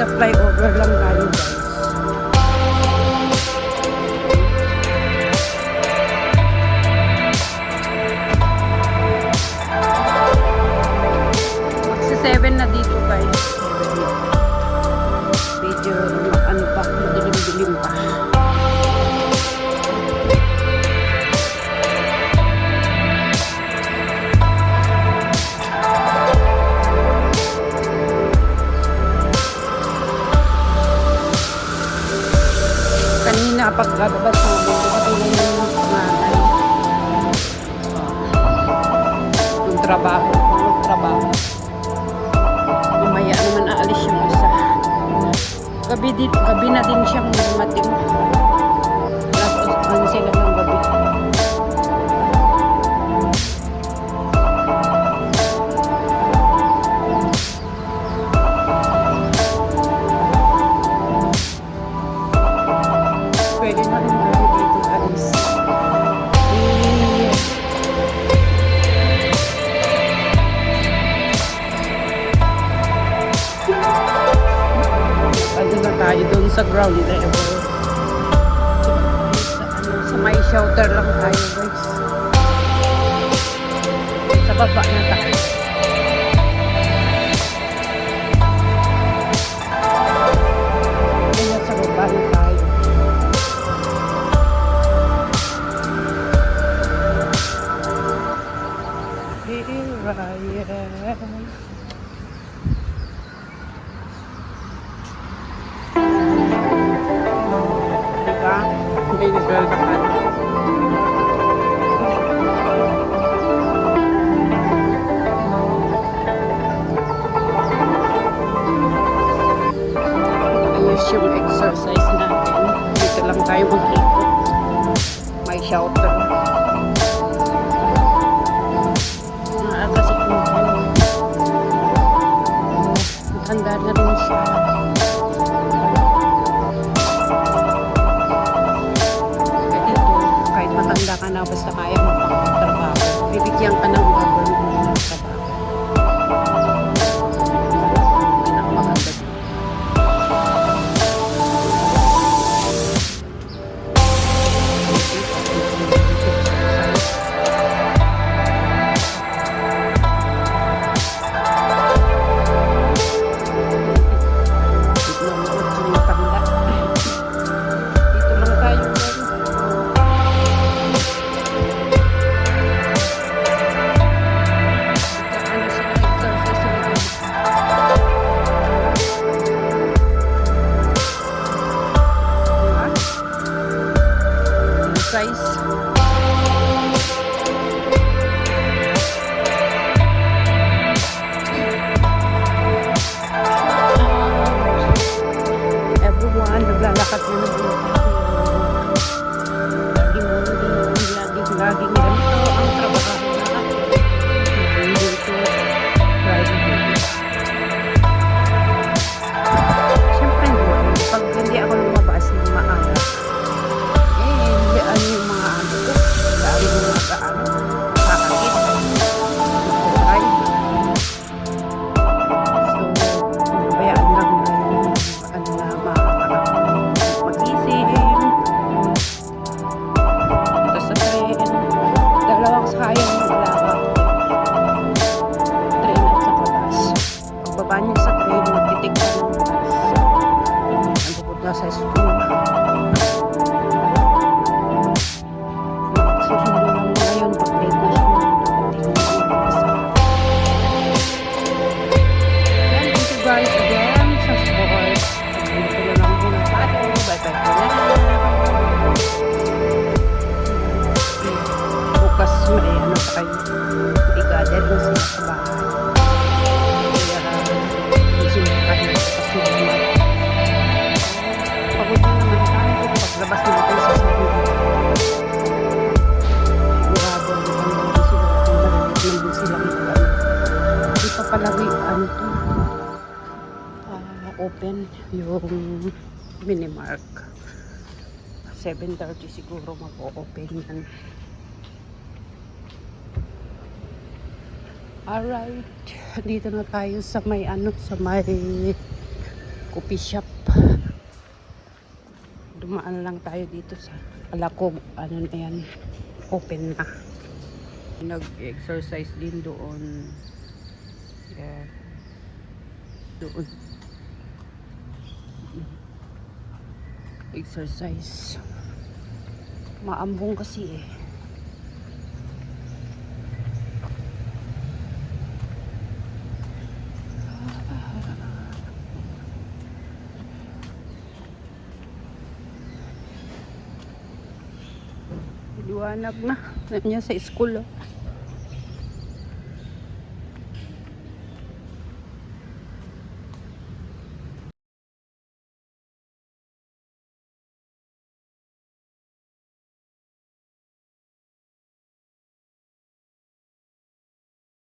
Nasa flyover lang tayo guys. Magsi 7 na dito guys. Medyo ano pa, madilim-dilim pa. Kanina paglabas namin, nakatulong yung nanay. Yung trabaho. Mamaya naman aalis yung isa. Gabi na din siyang dumating. Tapos ano sila ng gabi. Pwede na rin tayo dito alis. Pwede na tayo doon sa ground level. Sa may shelter lang tayo guys. Sa baba na tayo. Ayan, sa baba na tayo. Here I am. Diba? Hindi naglalakad. Ayos yung exercise natin. Dito lang tayo mag-ikot. May shelter. Kasi kung handa na rin siya. Matanda ka na basta kaya mo pang trabaho. Bibigyan ka ng government ng trabaho. Pinakamaganda dito. Everyone, naglalakad na laging ganito ang trabaho natin. Dito, Friday. Siyempre, pag hindi ako lumabas ng maaga, hindi ano yung mga ano ko. Dahil yung mga kaano, kakakit. Ride. So, bayaan lang ano na mag-isip. Tapos sa train, dalawang sakay yung alaga. Train at saka bus. Pagbaba niyo sa train, magtitig ka ng bus. Ang pupunta sa school. Susunod lang mo ngayon pag late na siya. Thank you guys again sa support. Dito na lang muna sa atin. Bye-bye po na. Bukas may ano pa kayo. Hindi gather na sila sa bahay. Kaya sinakahin ko kasi naman. Pagod na naman tayo. Paglabas natin sa sarili. Sigurado naman sila. Nandun silang hindi pa palagi ano to. Open yung Minimark. 7:30 siguro mag-o-open yan. Alright, dito na tayo sa may ano, sa may coffee shop. Dumaan lang tayo dito sa Alakog. Ano na yan? Open na. Nag-exercise din doon. Yeah. Doon. Exercise. Maambong kasi eh. Liwanag na. Niya sa school. Oh.